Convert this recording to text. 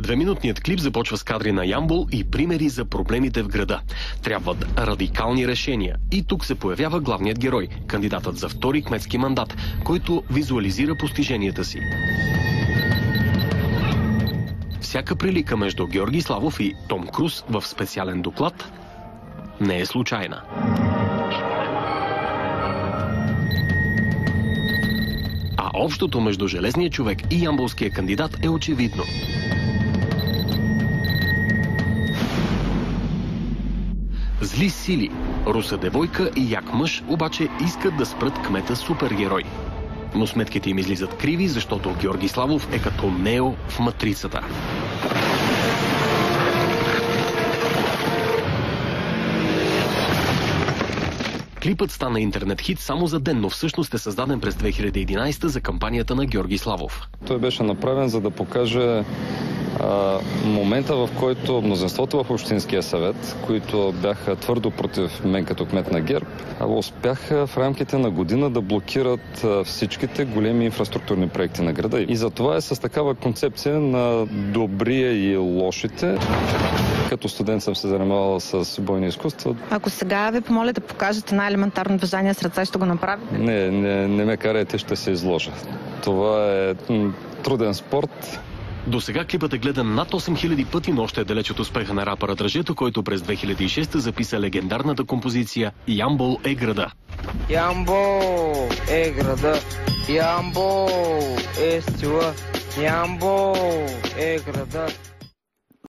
Двеминутният клип започва с кадри на Ямбол и примери за проблемите в града. Трябват радикални решения. И тук се появява главният герой, кандидатът за втори кметски мандат, който визуализира постиженията си. Всяка прилика между Георги Славов и Том Круз в специален доклад не е случайна. А общото между Железния човек и ямболския кандидат е очевидно. Зли сили, руса девойка и як мъж обаче искат да спрат кмета супергерой. Но сметките им излизат криви, защото Георги Славов е като Нео в Матрицата. Клипът стана интернет хит само за ден, но всъщност е създаден през 2011 за кампанията на Георги Славов. Той беше направен, за да покаже момента, в който мнозинството в Общинския съвет, които бяха твърдо против мен като кмет на ГЕРБ, успяха в рамките на година да блокират всичките големи инфраструктурни проекти на града. И затова е с такава концепция на добрия и лошите. Като студент съм се занимавал с бойни изкуства. Ако сега ви помоля да покажете една елементарно движение с ръце, ще го направите? Не ме карайте, ще се изложа. Това е труден спорт. До сега клипът е гледан над 8000 пъти, но още е далеч от успеха на рапъра Дръжето, който през 2006 записа легендарната композиция «Ямбол е града». Ямбол е града, Ямбол е стила, Ямбол е града.